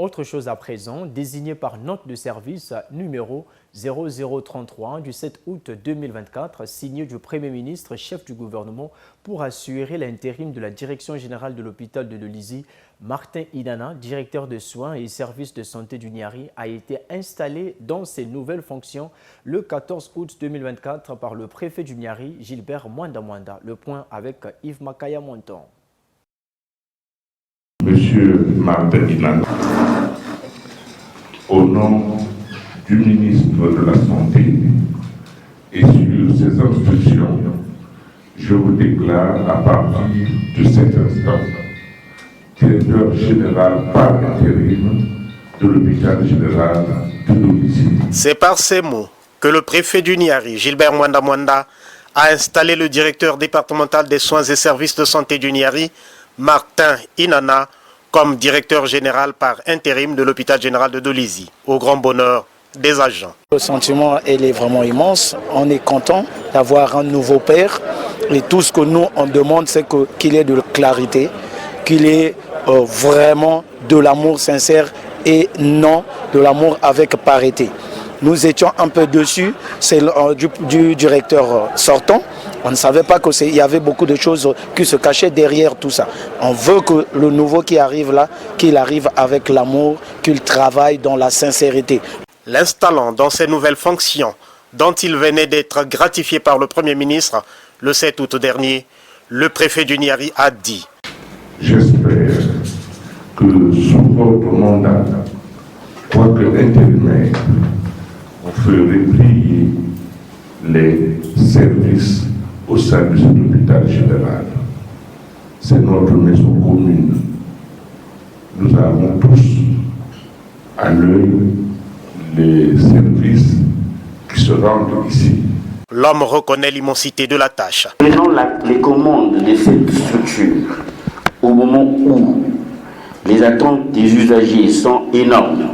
Autre chose à présent, désigné par note de service numéro 0033 du 7 août 2024, signé du Premier ministre, chef du gouvernement, pour assurer l'intérim de la Direction générale de l'hôpital de Dolizy, Martin Inana, directeur de soins et services de santé du Niari, a été installé dans ses nouvelles fonctions le 14 août 2024 par le préfet du Niari, Gilbert Mwanda. Le point avec Yves Makaya Monton. Monsieur Martin Inana, au nom du ministre de la Santé et sur ses instructions, je vous déclare à partir de cet instant directeur général par intérim de l'hôpital général de Dolizy. C'est par ces mots que le préfet du Niari, Gilbert Mwanda, a installé le directeur départemental des soins et services de santé du Niari, Martin Inana, comme directeur général par intérim de l'hôpital général de Dolizy, au grand bonheur des agents. Le sentiment il est vraiment immense. On est content d'avoir un nouveau père et tout ce que nous on demande c'est qu'il ait de la clarité, qu'il ait vraiment de l'amour sincère et non de l'amour avec parité. Nous étions un peu dessus, c'est du directeur sortant. On ne savait pas qu'il y avait beaucoup de choses qui se cachaient derrière tout ça. On veut que le nouveau qui arrive là, qu'il arrive avec l'amour, qu'il travaille dans la sincérité. L'installant dans ses nouvelles fonctions, dont il venait d'être gratifié par le Premier ministre le 7 août dernier, le préfet du Niari a dit: J'espère que sous votre mandat, quoique intérimaire, vous ferez briller les services au sein de cet hôpital général. C'est notre maison commune. Nous avons tous à l'œil les services qui se rendent ici. L'homme reconnaît l'immensité de la tâche. Prenons les commandes de cette structure au moment où les attentes des usagers sont énormes,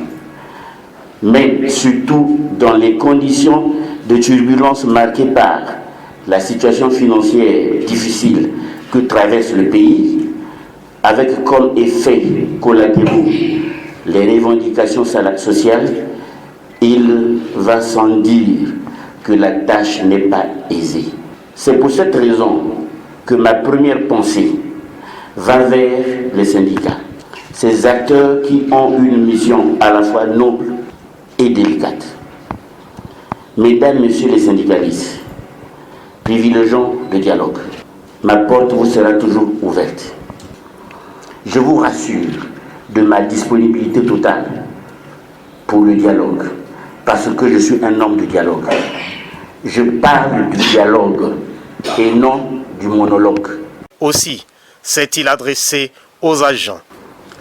mais surtout dans les conditions de turbulence marquées par la situation financière difficile que traverse le pays, avec comme effet collatéraux les revendications sociales, il va sans dire que la tâche n'est pas aisée. C'est pour cette raison que ma première pensée va vers les syndicats, ces acteurs qui ont une mission à la fois noble et délicate. Mesdames, Messieurs les syndicalistes, privilégions le dialogue. Ma porte vous sera toujours ouverte. Je vous rassure de ma disponibilité totale pour le dialogue, parce que je suis un homme de dialogue. Je parle du dialogue et non du monologue. Aussi s'est-il adressé aux agents.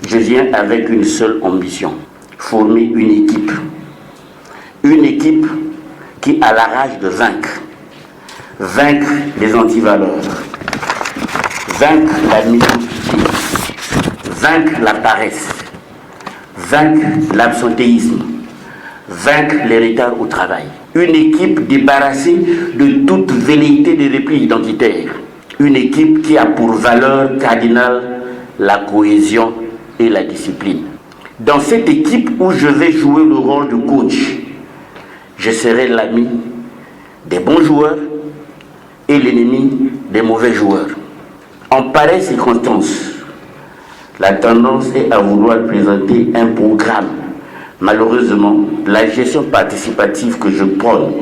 Je viens avec une seule ambition, former une équipe. Une équipe qui a la rage de vaincre les antivaleurs, vaincre la médiocrité, vaincre la paresse, vaincre l'absentéisme, vaincre les retards au travail. Une équipe débarrassée de toute velléité de repli identitaire. Une équipe qui a pour valeur cardinale la cohésion et la discipline. Dans cette équipe où je vais jouer le rôle de coach, je serai l'ami des bons joueurs et l'ennemi des mauvais joueurs. En pareille circonstance, la tendance est à vouloir présenter un programme. Malheureusement, la gestion participative que je prône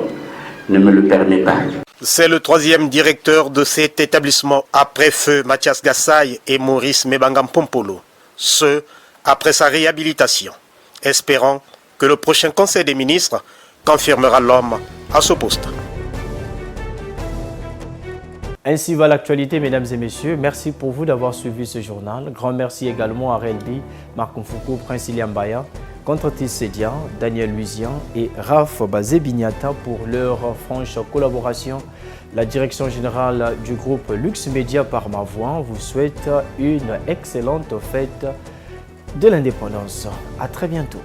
ne me le permet pas. C'est le troisième directeur de cet établissement après feu Mathias Gassay et Maurice Mebangam Pompolo. Ce, après sa réhabilitation. Espérons que le prochain Conseil des ministres confirmera l'homme à ce poste. Ainsi va l'actualité, mesdames et messieurs. Merci pour vous d'avoir suivi ce journal. Grand merci également à Relbi, Marc Mfoukou, Prince Iliambaya, Contretis Sedia, Daniel Luisian et Raph Bazé-Bignata pour leur franche collaboration. La direction générale du groupe Lux Média par ma voix vous souhaite une excellente fête de l'indépendance. À très bientôt.